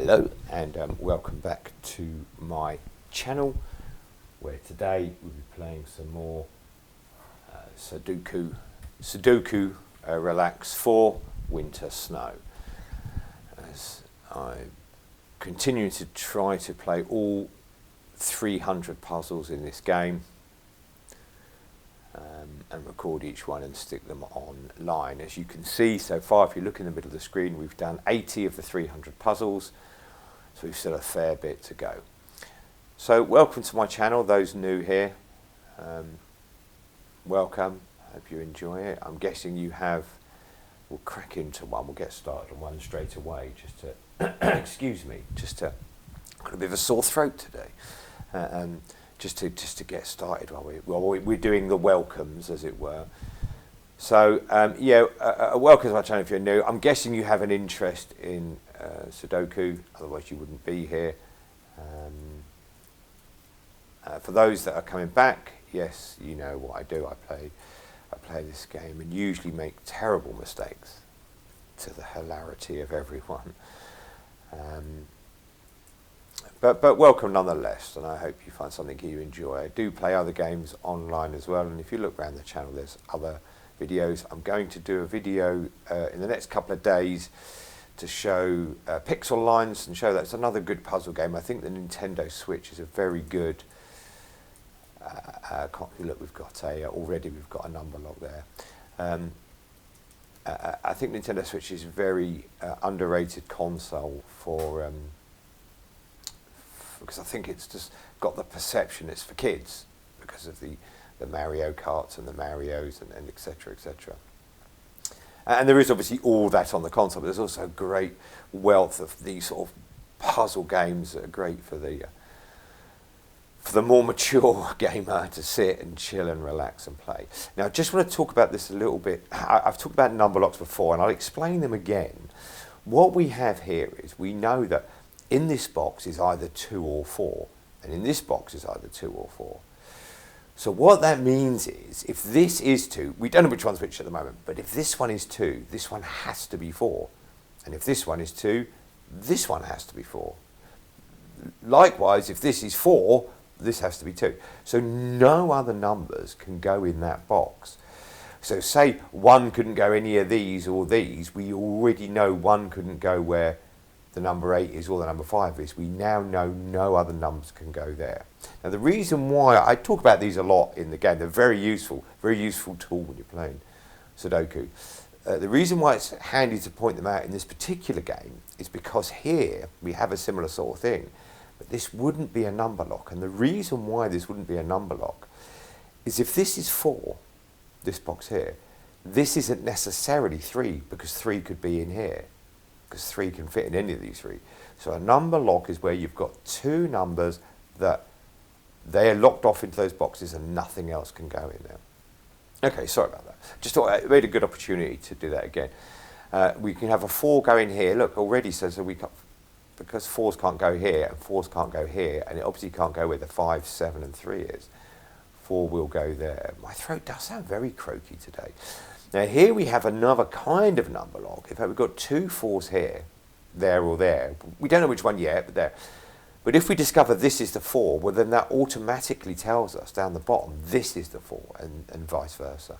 Hello and welcome back to my channel, where today we'll be playing some more Sudoku Relax for Winter Snow, as I continue to try to play all 300 puzzles in this game and record each one and stick them online. As you can see so far, if you look in the middle of the screen, we've done 80 of the 300 puzzles, so we've still a fair bit to go. So welcome to my channel, those new here, welcome, hope you enjoy it. I'm guessing you have. We'll crack into one, we'll get started on one straight away, just to excuse me, got a bit of a sore throat today. Just to get started while we're doing the welcomes, as it were. So welcome to my channel if you're new. I'm guessing you have an interest in Sudoku, otherwise you wouldn't be here. For those that are coming back, yes, you know what I do. I play this game and usually make terrible mistakes, to the hilarity of everyone. But welcome nonetheless, and I hope you find something here you enjoy. I do play other games online as well, and if you look around the channel, there's other videos. I'm going to do a video in the next couple of days to show Pixel Lines, and show that's another good puzzle game. I think the Nintendo Switch is a very good. Look, we've got already we've got a number lock there. I think Nintendo Switch is a very underrated console for. Because I think it's just got the perception it's for kids because of the Mario Karts and the Marios and et cetera, et cetera. And there is obviously all that on the console, but there's also a great wealth of these sort of puzzle games that are great for the more mature gamer to sit and chill and relax and play. Now, I just want to talk about this a little bit. I've talked about number locks before, and I'll explain them again. What we have here is we know that in this box is either 2 or 4, and in this box is either 2 or 4. So what that means is, if this is 2, we don't know which one's which at the moment, but if this one is 2, this one has to be 4. And if this one is 2, this one has to be 4. Likewise, if this is 4, this has to be 2. So no other numbers can go in that box. So say 1 couldn't go any of these or these, we already know 1 couldn't go where the number 8 is or the number 5 is. We now know no other numbers can go there. Now the reason why, I talk about these a lot in the game, they're very useful tool when you're playing Sudoku. The reason why it's handy to point them out in this particular game is because here we have a similar sort of thing, but this wouldn't be a number lock. And the reason why this wouldn't be a number lock is if this is 4, this box here, this isn't necessarily 3, because 3 could be in here, because 3 can fit in any of these 3. So a number lock is where you've got 2 numbers that they are locked off into those boxes and nothing else can go in there. Okay, sorry about that. Just thought it made a good opportunity to do that again. We can have a 4 go in here. Look, already says that we can't, because 4s can't go here and 4s can't go here, and it obviously can't go where the 5, 7 and 3 is. 4 will go there. My throat does sound very croaky today. Now here we have another kind of number lock. In fact, we've got 2 4s here, there or there. We don't know which one yet, but there. But if we discover this is the 4, well then that automatically tells us down the bottom this is the 4, and vice versa.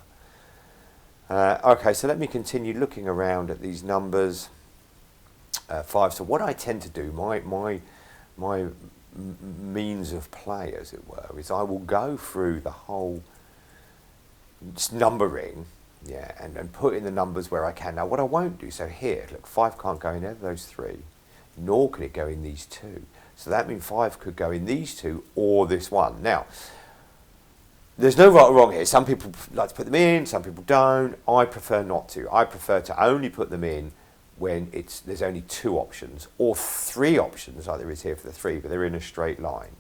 Okay, so let me continue looking around at these numbers. 5. So what I tend to do, my means of play, as it were, is I will go through the whole numbering. Yeah, and put in the numbers where I can. Now what I won't do, so here, look, 5 can't go in either of those 3, nor can it go in these 2. So that means 5 could go in these 2 or this 1. Now, there's no right or wrong here. Some people like to put them in, some people don't. I prefer not to. I prefer to only put them in when there's only 2 options, or 3 options like there is here for the 3, but they're in a straight line.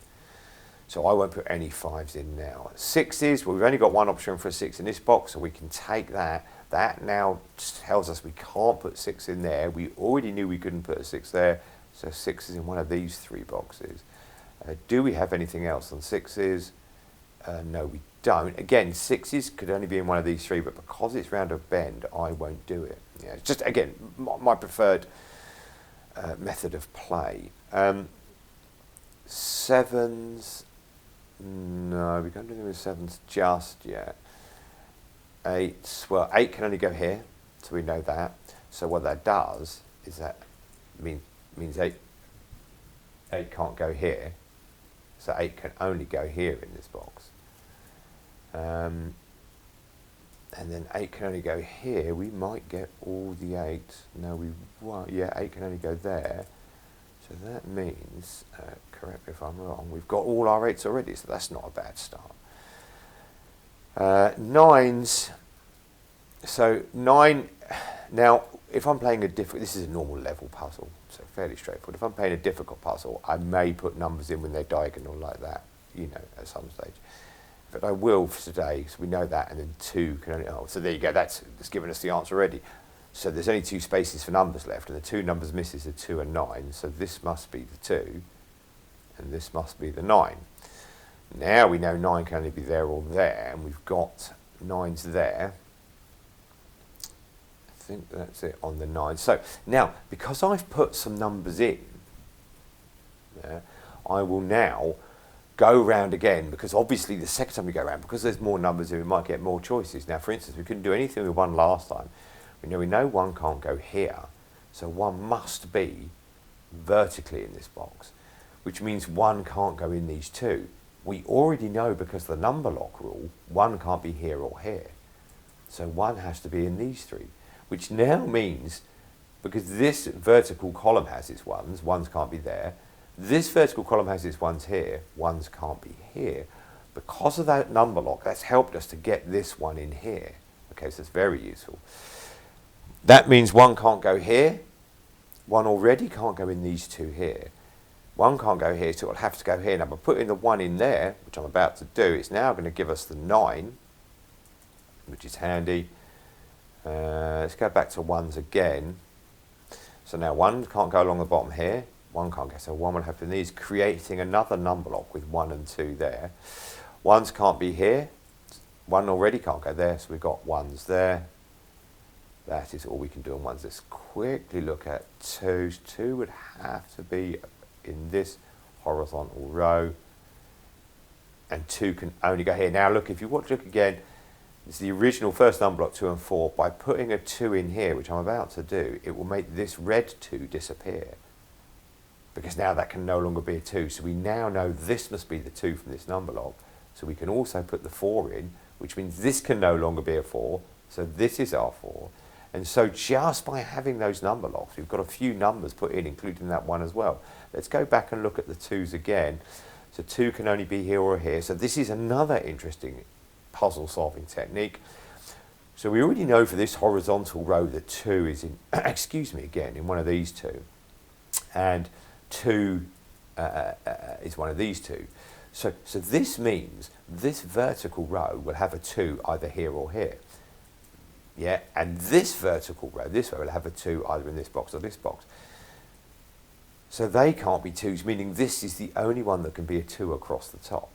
So I won't put any 5s in now. 6s, well, we've only got 1 option for a 6 in this box, so we can take that. That now tells us we can't put 6 in there. We already knew we couldn't put a 6 there, so 6 is in one of these 3 boxes. Do we have anything else on 6s? No, we don't. Again, 6s could only be in one of these 3, but because it's round a bend, I won't do it. Yeah, it's just, again, my preferred method of play. Sevens, no, we can't do anything with sevens just yet. Eights, well, 8 can only go here, so we know that. So what that does is that means 8 can't go here, so 8 can only go here in this box. And then 8 can only go here. We might get all the 8s. No, we won't. Yeah, 8 can only go there. So that means, correct me if I'm wrong, we've got all our 8s already, so that's not a bad start. 9s, so 9, now if I'm playing a difficult, this is a normal level puzzle, so fairly straightforward. If I'm playing a difficult puzzle, I may put numbers in when they're diagonal like that, at some stage. But I will for today, so we know that, and then 2 can only, so there you go, that's given us the answer already. So there's only 2 spaces for numbers left, and the 2 numbers misses are 2 and 9, so this must be the 2, and this must be the 9. Now we know 9 can only be there or there, and we've got 9s there. I think that's it on the 9. So now, because I've put some numbers in, I will now go round again, because obviously the second time we go around, because there's more numbers in, we might get more choices. Now, for instance, we couldn't do anything with 1 last time. We know 1 can't go here, so 1 must be vertically in this box, which means 1 can't go in these 2. We already know, because of the number lock rule, 1 can't be here or here. So 1 has to be in these 3, which now means, because this vertical column has its 1s, 1s can't be there. This vertical column has its 1s here, 1s can't be here. Because of that number lock, that's helped us to get this 1 in here. Okay, so it's very useful. That means 1 can't go here. 1 already can't go in these 2 here. 1 can't go here, so it'll have to go here. Now, by putting the 1 in there, which I'm about to do, it's now going to give us the 9, which is handy. Let's go back to 1s again. So now 1 can't go along the bottom here. 1 can't go, so 1 will have to these, creating another number lock with 1 and 2 there. 1s can't be here. 1 already can't go there, so we've got 1s there. That is all we can do on 1s. Let's quickly look at 2s. 2 would have to be in this horizontal row, and 2 can only go here. Now look, if you look again, it's the original first number block, 2 and 4. By putting a 2 in here, which I'm about to do, it will make this red 2 disappear, because now that can no longer be a 2. So we now know this must be the 2 from this number lock. So we can also put the 4 in, which means this can no longer be a 4. So this is our 4. And so just by having those number locks, we've got a few numbers put in, including that 1 as well. Let's go back and look at the 2s again. So 2 can only be here or here. So this is another interesting puzzle solving technique. So we already know for this horizontal row that 2 is in, in one of these 2. And 2 is one of these 2. So this means this vertical row will have a 2 either here or here. Yeah, and this vertical row, this row, will have a 2 either in this box or this box. So they can't be 2s, meaning this is the only one that can be a 2 across the top.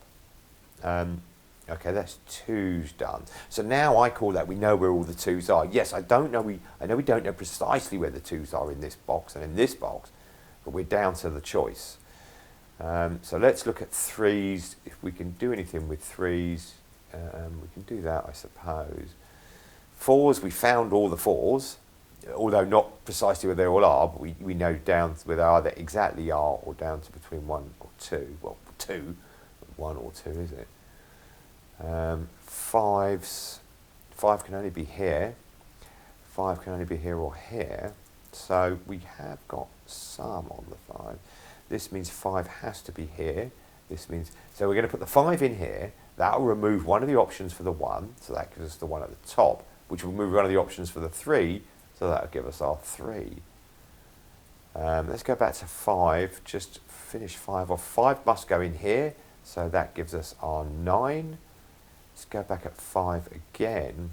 Okay, that's 2's done. So now I call that, we know where all the 2's are. Yes, I know we don't know precisely where the 2's are in this box and in this box, but we're down to the choice. So let's look at 3's. If we can do anything with 3's, we can do that, I suppose. 4's, we found all the 4's, although not precisely where they all are, but we know down to where they either exactly are or down to between 1 or 2. Well, 2, 1 or 2, is it? 5's, 5 can only be here. 5 can only be here or here. So we have got some on the 5. This means 5 has to be here. This means, so we're going to put the 5 in here. That will remove one of the options for the 1, so that gives us the 1 at the top, which will remove one of the options for the 3, so that will give us our 3. Let's go back to 5, just finish 5 off. 5 must go in here, so that gives us our 9. Let's go back at 5 again,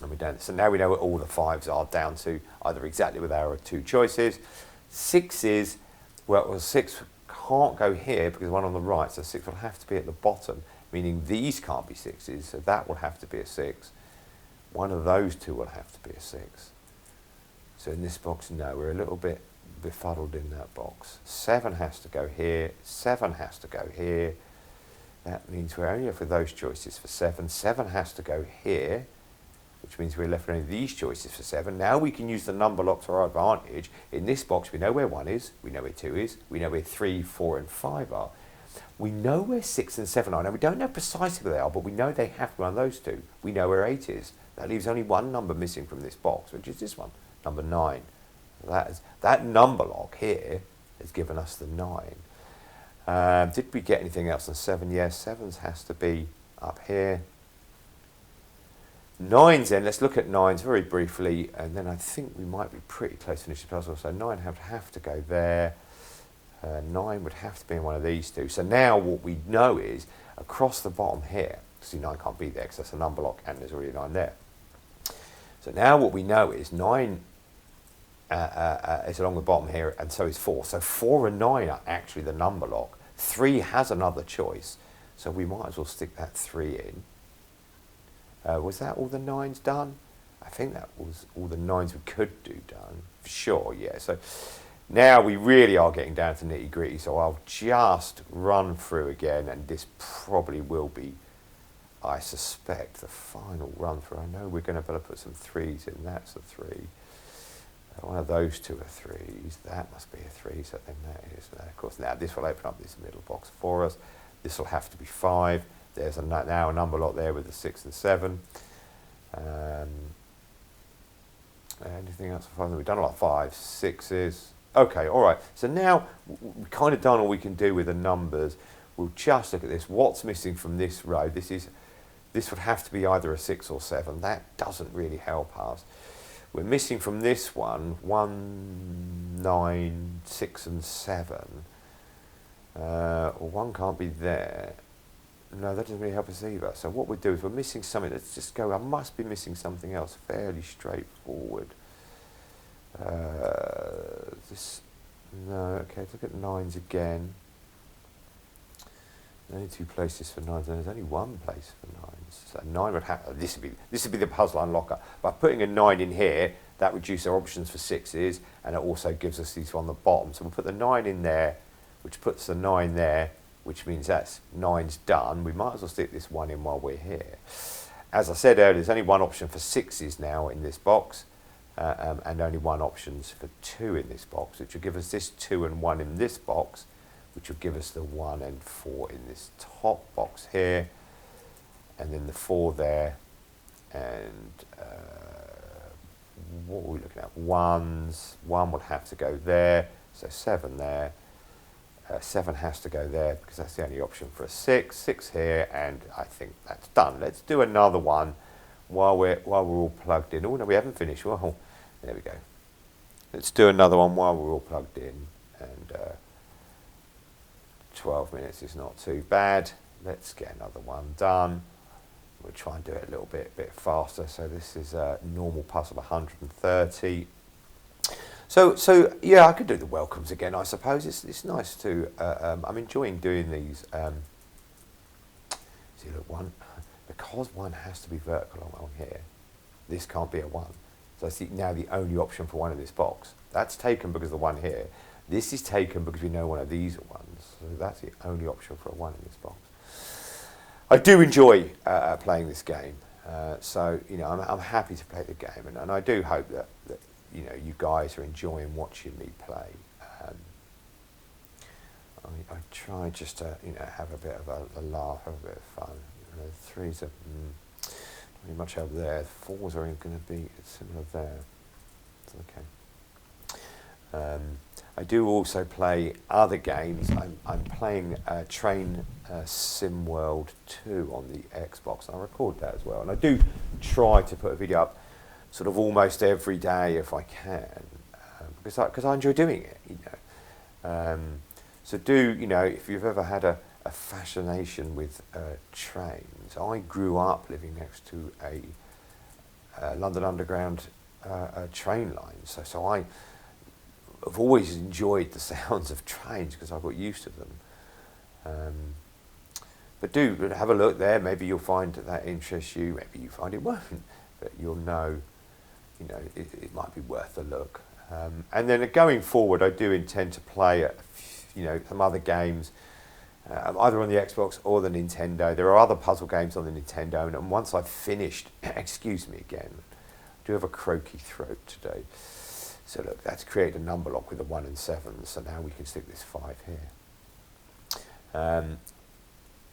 and we're down. So now we know what all the 5's are down to, either exactly with our 2 choices. 6 is, well, 6 can't go here because one on the right, so 6 will have to be at the bottom, meaning these can't be 6's, so that will have to be a 6. One of those 2 will have to be a 6. So in this box, no, we're a little bit befuddled in that box. 7 has to go here, 7 has to go here. That means we're only left with those choices for 7. 7 has to go here, which means we're left with only these choices for 7. Now we can use the number lock to our advantage. In this box, we know where 1 is, we know where 2 is, we know where 3, 4 and 5 are. We know where 6 and 7 are. Now we don't know precisely where they are, but we know they have to be one of those two. We know where 8 is. That leaves only one number missing from this box, which is this one, number 9. That number lock here has given us the 9. Did we get anything else on 7? Yes, 7's has to be up here. 9's then, let's look at 9's very briefly, and then I think we might be pretty close to finishing the puzzle. So 9 would have to go there. 9 would have to be in one of these two. So now what we know is, across the bottom here, see 9 can't be there because that's a number lock and there's already a 9 there. So now what we know is 9 is along the bottom here, and so is 4. So 4 and 9 are actually the number lock. 3 has another choice, so we might as well stick that 3 in. Was that all the 9's done? I think that was all the 9's we could do done. For sure, yeah. So now we really are getting down to nitty gritty, so I'll just run through again, and this probably will be, I suspect, the final run through. I know we're going to better put some 3's in. That's a 3. One of those two are 3's. That must be a 3, so then that is. Of course, now this will open up this middle box for us. This will have to be 5. There's now a number lock there with the 6 and 7. Anything else? We've done a lot of 5s, 6's. Okay, all right. So now we've kind of done all we can do with the numbers. We'll just look at this. What's missing from this row? This would have to be either a 6 or 7. That doesn't really help us. We're missing from this one 1, 9, 6 and 7. Or 1 can't be there. No, that doesn't really help us either. So what we do is we're missing something. Let's just go. I must be missing something else. Fairly straightforward. No. Okay. Let's look at 9's again. Only 2 places for 9's, and there's only 1 place for 9's. So 9 would have. This would be the puzzle unlocker. By putting a 9 in here, that reduces our options for 6's, and it also gives us these on the bottom. So we'll put the 9 in there, which puts the 9 there, which means that's 9's done. We might as well stick this 1 in while we're here. As I said earlier, there's only 1 option for 6's now in this box, and only 1 option for 2 in this box, which will give us this 2 and 1 in this box, which will give us the 1 and 4 in this top box here, and then the 4 there, and what are we looking at? 1's. 1 would have to go there, so 7 there. 7 has to go there because that's the only option for a 6. 6 here, and I think that's done. Let's do another one while we're all plugged in. Oh no, we haven't finished. Well, there we go. Let's do another one while we're all plugged in, and 12 minutes is not too bad. Let's get another one done. We'll try and do it a little bit faster. So this is a normal puzzle 130. So yeah, I could do the welcomes again. I suppose it's nice to. I'm enjoying doing these. See, look, 1 because 1 has to be vertical along here. This can't be a 1. So I see now the only option for 1 in this box. That's taken because of the 1 here. This is taken because we know one of these are 1s. So that's the only option for a 1 in this box. I do enjoy playing this game. So you know, I'm happy to play the game, and I do hope that you know, you guys are enjoying watching me play. I try just to, you know, have a bit of a laugh, have a bit of fun. You know, 3's are not really much over there. 4's are going to be similar there. It's okay. I do also play other games. I'm playing Train Sim World 2 on the Xbox. I record that as well, and I do try to put a video up sort of almost every day if I can, because I enjoy doing it, you know. So you know, if you've ever had a fascination with trains, I grew up living next to a London Underground train line, so I've always enjoyed the sounds of trains because I got used to them. But do have a look there. Maybe you'll find that interests you. Maybe you find it won't, but you'll know. You know, it might be worth a look. And then going forward, I do intend to play, some other games, either on the Xbox or the Nintendo. There are other puzzle games on the Nintendo, and once I've finished, excuse me again, I do have a croaky throat today. So look, that's created a number lock with a 1 and 7, so now we can stick this 5 here.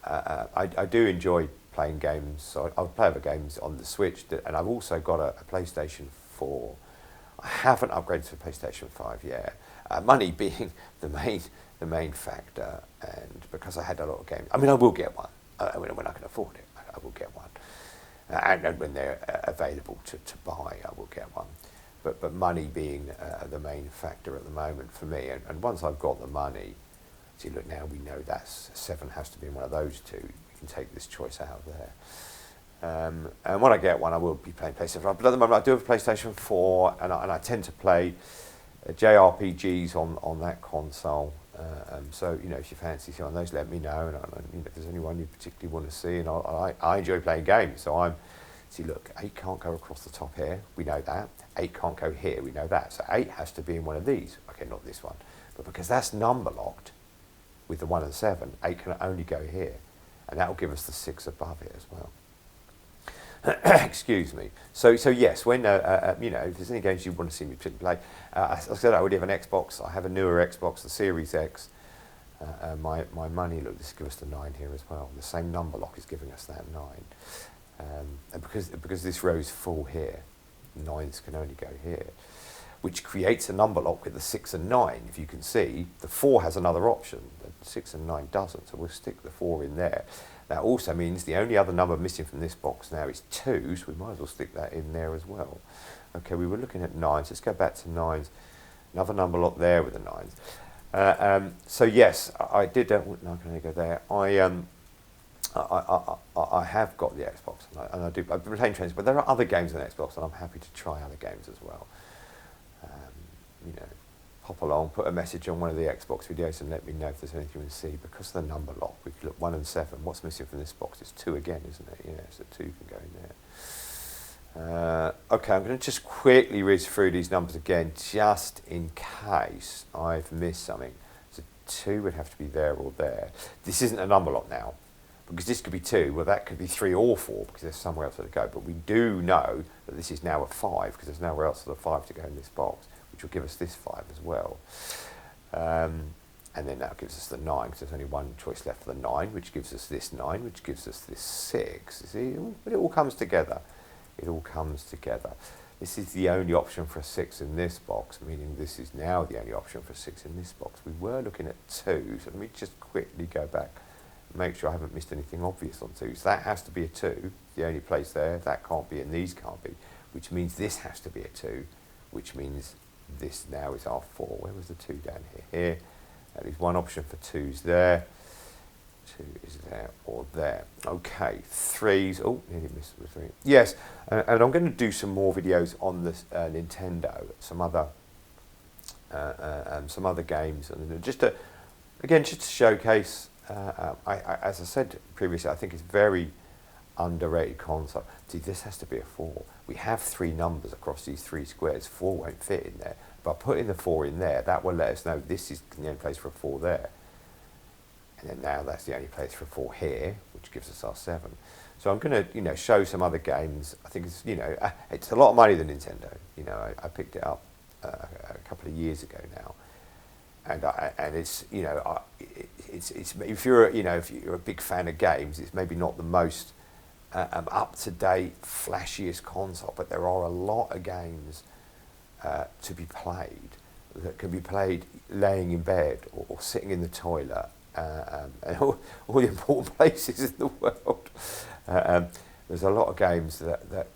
I do enjoy playing games, so I'll play other games on the Switch, and I've also got a PlayStation 4. I haven't upgraded to a PlayStation 5 yet, money being the main factor, and because I had a lot of games. I mean, I will get one, when I can afford it, I will get one. And when they're available to buy, I will get one. But money being the main factor at the moment for me, and once I've got the money, see, look, now we know that 7 has to be in one of those two. We can take this choice out of there. And when I get one, I will be playing PlayStation 5. But at the moment, I do have a PlayStation 4, and I tend to play JRPGs on that console. So, if you fancy some of those, let me know. And if there's anyone you particularly want to see, and I enjoy playing games. So see, look, 8 can't go across the top here. We know that. 8 can't go here. We know that. So 8 has to be in one of these. Okay, not this one. But because that's number locked with the 1 and 7, 8 can only go here. And that will give us the 6 above it as well. Excuse me. So yes, when if there's any games you want to see me play, as I said, I already have an Xbox. I have a newer Xbox, the Series X. My money, look, this gives us the 9 here as well. The same number lock is giving us that 9, and because this row is full here, 9s can only go here, which creates a number lock with the 6 and 9. If you can see, the 4 has another option, the 6 and 9 doesn't. So we'll stick the 4 in there. That also means the only other number missing from this box now is 2, so we might as well stick that in there as well. Okay, we were looking at 9s. Let's go back to 9s. Another number lock there with the 9s. So yes, I did. No, can I go there? I have got the Xbox, and I've been playing trains, but there are other games on Xbox, and I'm happy to try other games as well. Pop along, put a message on one of the Xbox videos and let me know if there's anything you want to see. Because of the number lock, we could look 1 and 7. What's missing from this box? It's 2 again, isn't it? Yeah, so 2 can go in there. Okay, I'm going to just quickly whiz through these numbers again, just in case I've missed something. So 2 would have to be there or there. This isn't a number lock now, because this could be 2. Well, that could be 3 or 4, because there's somewhere else to go. But we do know that this is now a 5, because there's nowhere else for the 5 to go in this box, which will give us this 5 as well. And then that gives us the 9, because there's only one choice left for the 9, which gives us this 9, which gives us this 6. You see, but it all comes together. It all comes together. This is the only option for a 6 in this box, meaning this is now the only option for a 6 in this box. We were looking at 2, so let me just quickly go back and make sure I haven't missed anything obvious on 2. So that has to be a 2, the only place there. That can't be, and these can't be, which means this has to be a 2, which means this now is our 4. Where was the 2 down here? Here. That is one option for 2's there. 2 is there or there. Okay, 3's. Oh, nearly missed the 3. Yes, and I'm going to do some more videos on the Nintendo, some other games, and just to showcase. As I said previously, I think it's very underrated console. See, this has to be a 4. We have 3 numbers across these 3 squares. 4 won't fit in there. But putting the 4 in there, that will let us know this is the only place for a 4 there. And then now that's the only place for a 4 here, which gives us our 7. So I'm going to, show some other games. I think it's, it's a lot of money, the Nintendo. I picked it up a couple of years ago now. And it's, it's if you're a big fan of games, it's maybe not the most up-to-date, flashiest console, but there are a lot of games to be played that can be played laying in bed or sitting in the toilet, and all the important places in the world. There's a lot of games that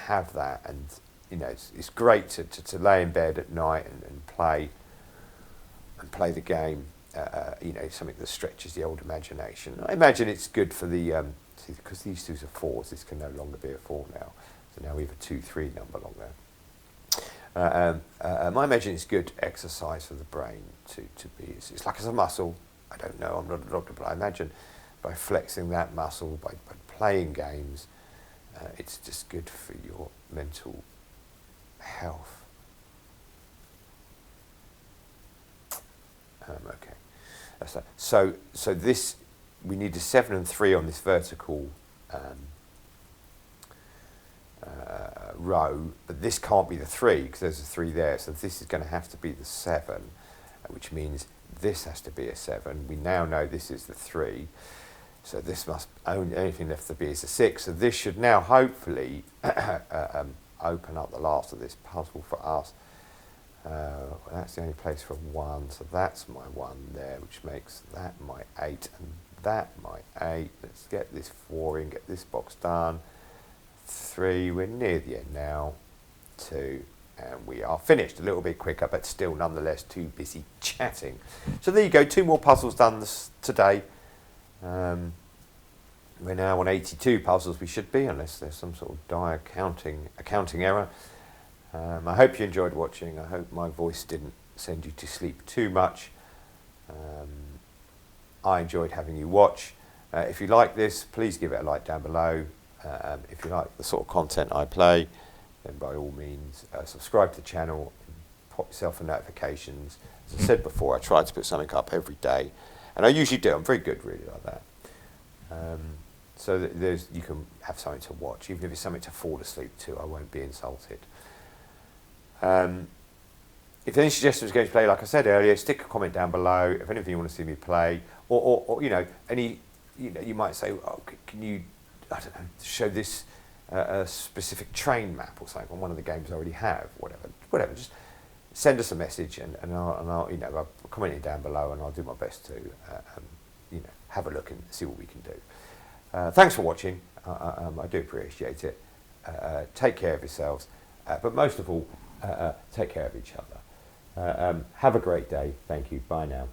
have that, and it's great to lay in bed at night and play the game. Something that stretches the old imagination. I imagine it's good for the because these 2's are 4s. This can no longer be a 4 now. So now we have a 2-3 number long there. I imagine it's good exercise for the brain to be. It's like as a muscle. I don't know. I'm not a doctor, but I imagine by flexing that muscle, by playing games, it's just good for your mental health. Okay. That's that. So this, we need a 7 and 3 on this vertical row, but this can't be the 3 because there's a 3 there. So this is going to have to be the 7, which means this has to be a 7. We now know this is the 3. So this must only anything left to be is a 6. So this should now hopefully open up the last of this puzzle for us. Well, that's the only place for 1. So that's my 1 there, which makes that my 8 and that my 8. Let's get this 4 in, get this box done. 3, we're near the end now. 2, and we are finished. A little bit quicker, but still nonetheless too busy chatting. So there you go, 2 more puzzles done today. We're now on 82 puzzles we should be, unless there's some sort of dire accounting error. I hope you enjoyed watching. I hope my voice didn't send you to sleep too much. I enjoyed having you watch. If you like this, please give it a like down below. If you like the sort of content I play, then by all means subscribe to the channel, pop yourself in notifications. As I said before, I try to put something up every day, and I usually do. I'm very good really like that. So that you can have something to watch, even if it's something to fall asleep to. I won't be insulted. If any suggestions going to play, like I said earlier, stick a comment down below. If anything you want to see me play, or you know, you might say, oh, can you, I don't know, show this a specific train map or something on one of the games I already have, whatever. Just send us a message, and I'll I'll comment it down below, and I'll do my best to have a look and see what we can do. Thanks for watching. I do appreciate it. Take care of yourselves, but most of all, take care of each other. Have a great day. Thank you. Bye now.